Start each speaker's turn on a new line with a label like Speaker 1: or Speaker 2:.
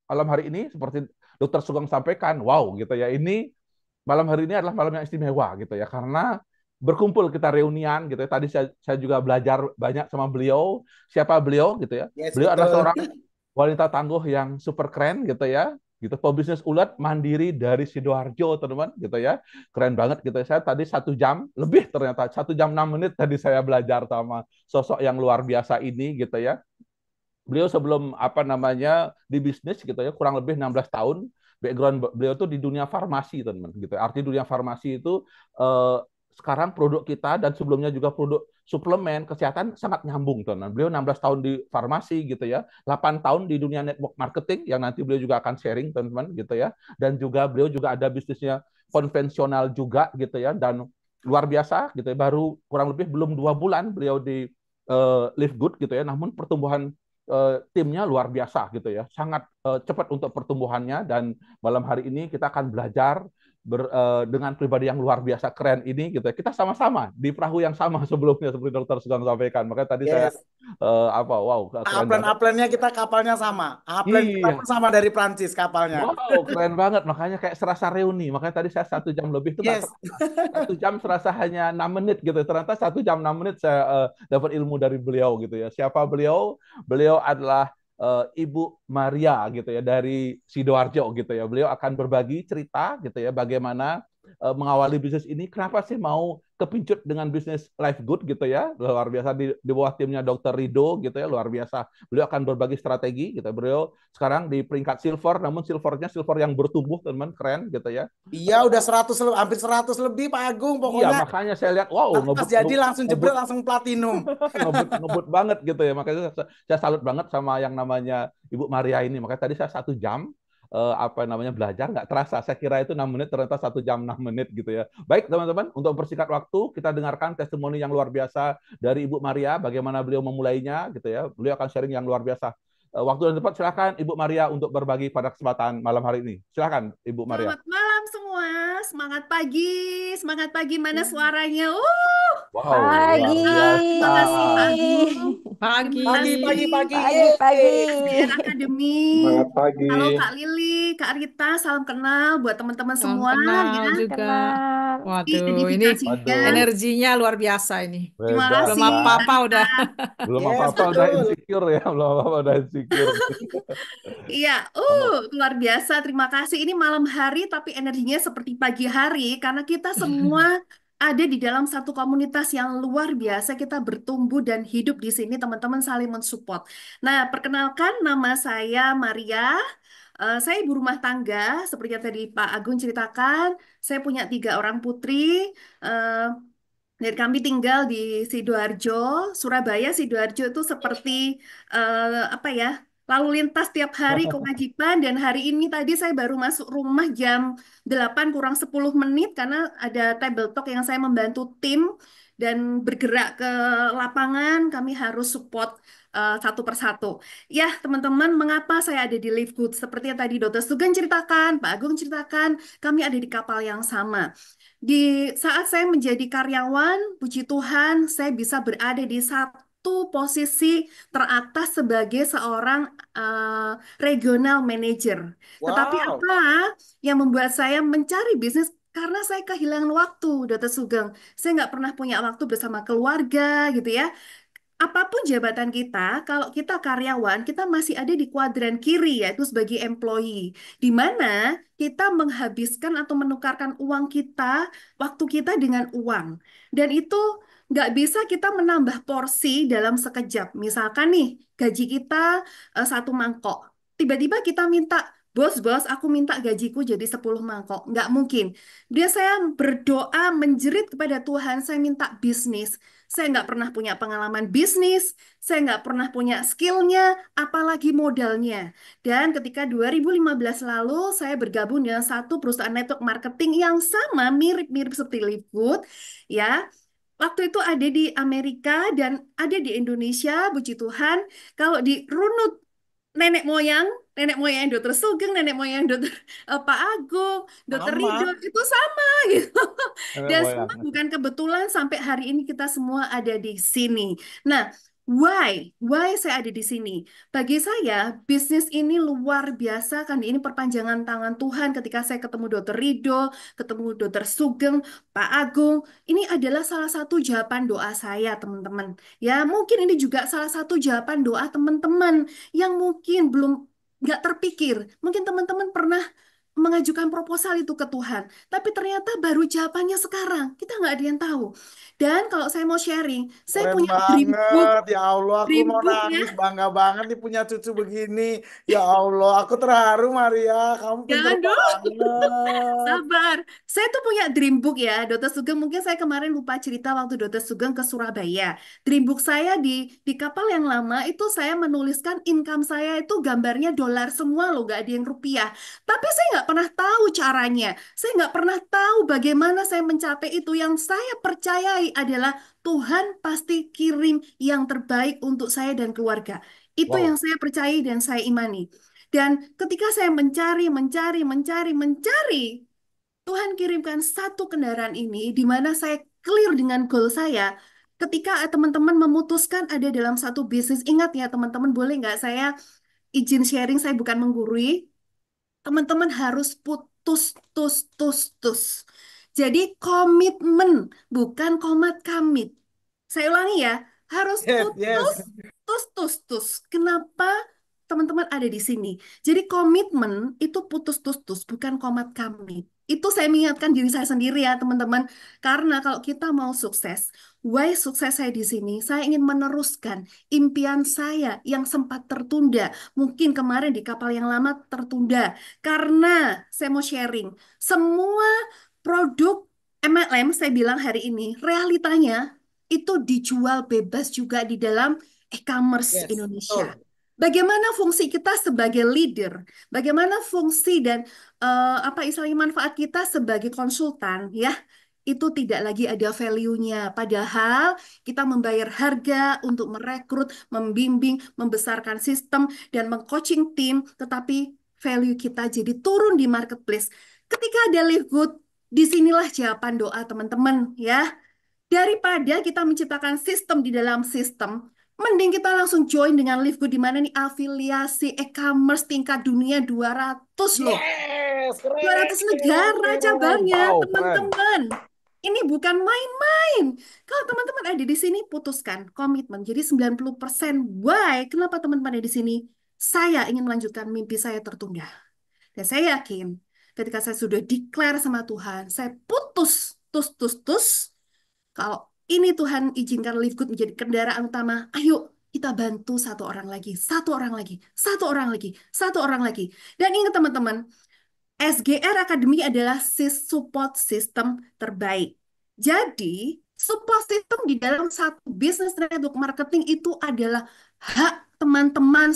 Speaker 1: malam hari ini seperti Dokter Sugeng sampaikan, wow gitu ya. Ini malam hari ini adalah malam yang istimewa gitu ya karena berkumpul kita reunian gitu ya. Tadi saya juga belajar banyak sama beliau. Siapa beliau gitu ya?
Speaker 2: Yes,
Speaker 1: Beliau adalah
Speaker 2: betul.
Speaker 1: seorang wanita tangguh yang super keren gitu ya. Gitu pebisnis ulet mandiri dari Sidoarjo teman-teman gitu ya, keren banget gitu ya. Saya tadi 1 jam lebih, ternyata 1 jam 6 menit tadi saya belajar sama sosok yang luar biasa ini gitu ya. Beliau sebelum apa namanya di bisnis gitu ya kurang lebih 16 tahun, background beliau tuh di dunia farmasi teman gitu. Arti dunia farmasi itu eh, sekarang produk kita dan sebelumnya juga produk suplemen kesehatan sangat nyambung teman. Beliau 16 tahun di farmasi gitu ya, 8 tahun di dunia network marketing yang nanti beliau juga akan sharing teman-teman gitu ya. Dan juga beliau juga ada bisnisnya konvensional juga gitu ya, dan luar biasa gitu ya. Baru kurang lebih belum 2 bulan beliau di Live Good gitu ya, namun pertumbuhan timnya luar biasa gitu ya, sangat cepat untuk pertumbuhannya. Dan malam hari ini kita akan belajar dengan pribadi yang luar biasa keren ini gitu ya. Kita sama-sama di perahu yang sama sebelumnya seperti Dokter Sugeng sampaikan. Makanya tadi saya
Speaker 2: Yes.
Speaker 1: apa wow keren banget.
Speaker 2: Upline-upline-nya kita kapalnya sama. Upline kita
Speaker 1: Iya,
Speaker 2: pun sama dari Prancis kapalnya.
Speaker 1: wow keren banget. Makanya kayak serasa reuni. Makanya tadi saya 1 jam lebih itu nggak
Speaker 2: Yes.
Speaker 1: terasa. 1 jam serasa hanya 6 menit gitu. Ternyata 1 jam 6 menit saya dapat ilmu dari beliau gitu ya. Siapa beliau? Beliau adalah Ibu Maria gitu ya dari Sidoarjo gitu ya. Beliau akan berbagi cerita gitu ya bagaimana mengawali bisnis ini. Kenapa sih mau kepincut dengan bisnis Life Good gitu ya. Luar biasa di bawah timnya Dr. Rido gitu ya. Luar biasa. Beliau akan berbagi strategi gitu. Beliau sekarang di peringkat silver, namun silvernya silver yang bertumbuh teman-teman, keren gitu ya.
Speaker 2: Iya, udah 100 hampir 100 lebih Pak Agung.
Speaker 1: Iya,
Speaker 2: Pokoknya
Speaker 1: makanya saya lihat, wow,
Speaker 2: nanti pas
Speaker 1: ngebut,
Speaker 2: jadi
Speaker 1: ngebut,
Speaker 2: langsung
Speaker 1: ngebut,
Speaker 2: jebret langsung platinum.
Speaker 1: ngebut, ngebut banget gitu ya. Makanya saya salut banget sama yang namanya Ibu Maria ini. Makanya tadi saya 1 jam apa namanya belajar nggak terasa. Saya kira itu 6 menit, ternyata 1 jam 6 menit gitu ya. Baik teman-teman, untuk persingkat waktu kita dengarkan testimoni yang luar biasa dari Ibu Maria. Bagaimana beliau memulainya gitu ya. Beliau akan sharing yang luar biasa. Waktu dan tempat silakan Ibu Maria untuk berbagi pada kesempatan malam hari ini. Silakan Ibu Maria.
Speaker 3: Selamat malam semua, semangat pagi mana suaranya?
Speaker 1: Wow,
Speaker 3: Baik,
Speaker 1: luar
Speaker 4: Pagi,
Speaker 3: terima
Speaker 1: biasa.
Speaker 3: kasih Pak Agung,
Speaker 5: Pagi.
Speaker 3: terima
Speaker 2: Pagi,
Speaker 3: kasih
Speaker 2: pagi, pagi.
Speaker 4: pagi,
Speaker 2: Yeay.
Speaker 4: pagi.
Speaker 3: SDN Academy.
Speaker 6: Semangat pagi.
Speaker 3: Halo Kak Lili, Kak Rita, salam kenal buat teman-teman
Speaker 5: Salam
Speaker 3: semua
Speaker 5: kenal
Speaker 3: ya.
Speaker 4: Salam
Speaker 5: juga.
Speaker 4: kenal.
Speaker 5: Waduh, ini
Speaker 3: Identifikasinya,
Speaker 1: Waduh,
Speaker 5: energinya luar biasa ini.
Speaker 3: terima
Speaker 1: beda
Speaker 5: Belum
Speaker 3: kasih
Speaker 1: kan?
Speaker 3: Kak
Speaker 5: apa-apa
Speaker 3: Rita.
Speaker 5: udah.
Speaker 1: Belum
Speaker 2: Yes,
Speaker 1: apa-apa udah
Speaker 2: betul.
Speaker 1: insecure ya, belum apa-apa udah insecure.
Speaker 3: Iya,
Speaker 1: Oh,
Speaker 3: luar biasa. Terima kasih. Ini malam hari tapi energinya seperti pagi hari karena kita semua ada di dalam satu komunitas yang luar biasa. Kita bertumbuh dan hidup di sini, teman-teman saling mensupport. Nah, perkenalkan nama saya Maria. Saya ibu rumah tangga, seperti yang tadi Pak Agung ceritakan. Saya punya 3 orang putri. Eh, dan kami tinggal di Sidoarjo, Surabaya. Sidoarjo itu seperti apa ya? Lalu lintas tiap hari kewajiban dan hari ini tadi saya baru masuk rumah jam 8 kurang 10 menit karena ada table talk yang saya membantu tim dan bergerak ke lapangan. Kami harus support satu persatu. Ya, teman-teman, mengapa saya ada di Live Good? Seperti yang tadi Dr. Sugeng ceritakan, Pak Agung ceritakan, kami ada di kapal yang sama. Di saat saya menjadi karyawan, puji Tuhan, saya bisa berada di satu posisi teratas sebagai seorang eh, regional manager. Tetapi
Speaker 2: Wow.
Speaker 3: apa yang membuat saya mencari bisnis? Karena saya kehilangan waktu, Dr. Sugeng. Saya nggak pernah punya waktu bersama keluarga, gitu ya. Apapun jabatan kita, kalau kita karyawan, kita masih ada di kuadran kiri, yaitu sebagai employee, di mana kita menghabiskan atau menukarkan uang kita, waktu kita dengan uang. Dan itu nggak bisa kita menambah porsi dalam sekejap. Misalkan nih, gaji kita 1 mangkok. Tiba-tiba kita minta, bos, aku minta gajiku jadi 10 mangkok. Nggak mungkin. Dia saya berdoa, menjerit kepada Tuhan, saya minta bisnis. Saya nggak pernah punya pengalaman bisnis, saya nggak pernah punya skillnya, apalagi modalnya. Dan ketika 2015 lalu, saya bergabung dengan satu perusahaan network marketing yang sama, mirip-mirip seperti Livewood, ya. Waktu itu ada di Amerika dan ada di Indonesia, puji Tuhan. Kalau dirunut nenek moyang, nenek moyang Dokter Sugeng, nenek moyang Dokter Pak Agung, Dokter Rido,
Speaker 2: Sama.
Speaker 3: itu sama gitu.
Speaker 1: nenek
Speaker 3: Dan semua
Speaker 1: moyang.
Speaker 3: bukan kebetulan sampai hari ini kita semua ada di sini. Nah, Why saya ada di sini? Bagi saya, bisnis ini luar biasa kan. Ini perpanjangan tangan Tuhan ketika saya ketemu Dokter Rido, ketemu Dokter Sugeng, Pak Agung. Ini adalah salah satu jawaban doa saya, teman-teman. Ya, mungkin ini juga salah satu jawaban doa teman-teman yang mungkin belum nggak terpikir. Mungkin teman-teman pernah mengajukan proposal itu ke Tuhan, tapi ternyata baru jawabannya sekarang. Kita nggak ada yang tahu. Dan kalau saya mau sharing, saya
Speaker 2: Keren
Speaker 3: punya
Speaker 2: banget, ya Allah, aku
Speaker 3: dream
Speaker 2: mau
Speaker 3: book ya.
Speaker 2: nangis, bangga banget nih punya cucu begini. Ya Allah, aku terharu Maria, kamu pinter
Speaker 3: Jangan dulu.
Speaker 2: banget.
Speaker 3: Sabar. Saya tuh punya dream book ya, Dokter Sugeng. Mungkin saya kemarin lupa cerita waktu Dokter Sugeng ke Surabaya. Dream book saya di kapal yang lama itu saya menuliskan income saya itu gambarnya dolar semua loh, nggak ada yang rupiah. Tapi saya nggak pernah tahu caranya. Saya nggak pernah tahu bagaimana saya mencapai itu. Yang saya percayai adalah Tuhan pasti kirim yang terbaik untuk saya dan keluarga. Itu yang
Speaker 1: Wow.
Speaker 3: saya percayai dan saya imani. Dan ketika saya mencari, Tuhan kirimkan satu kendaraan ini di mana saya clear dengan goal saya. Ketika teman-teman memutuskan ada dalam satu bisnis, ingat ya teman-teman, boleh nggak saya izin sharing, saya bukan menggurui. Teman-teman harus putus, tus. Jadi komitmen, bukan komat kamit. Saya ulangi ya, harus
Speaker 2: Yes,
Speaker 3: putus,
Speaker 2: yes.
Speaker 3: tus. Kenapa teman-teman ada di sini? Jadi komitmen itu putus, tus, bukan komat kamit. Itu saya mengingatkan diri saya sendiri ya teman-teman. Karena kalau kita mau sukses, why sukses saya di sini? Saya ingin meneruskan impian saya yang sempat tertunda. Mungkin kemarin di kapal yang lama tertunda. Karena saya mau sharing, semua produk MLM saya bilang hari ini, realitanya itu dijual bebas juga di dalam e-commerce
Speaker 2: Yes,
Speaker 3: Indonesia.
Speaker 2: betul.
Speaker 3: Bagaimana fungsi kita sebagai leader? Bagaimana fungsi dan apa istilahnya manfaat kita sebagai konsultan ya? Itu tidak lagi ada value-nya. Padahal kita membayar harga untuk merekrut, membimbing, membesarkan sistem, dan mengcoaching tim, tetapi value kita jadi turun di marketplace. Ketika ada live good, disinilah jawaban doa teman-teman ya. Daripada kita menciptakan sistem di dalam sistem, mending kita langsung join dengan Livegood di mana nih afiliasi e-commerce tingkat dunia 200 loh.
Speaker 2: Yes, keren,
Speaker 3: 200 negara
Speaker 2: keren.
Speaker 3: cabangnya,
Speaker 1: Wow, keren.
Speaker 3: teman-teman. Ini bukan main-main. Kalau teman-teman ada di sini, putuskan komitmen. Jadi 90% why? Kenapa teman-teman ada di sini? Saya ingin melanjutkan mimpi saya tertunda. Dan saya yakin ketika saya sudah declare sama Tuhan, saya putus, tus. Kalau ini Tuhan izinkan Livegood menjadi kendaraan utama, ayo kita bantu satu orang lagi, satu orang lagi, satu orang lagi, satu orang lagi. Dan ingat teman-teman, SGR Academy adalah support system terbaik. Jadi, support system di dalam satu bisnis network marketing itu adalah hak teman-teman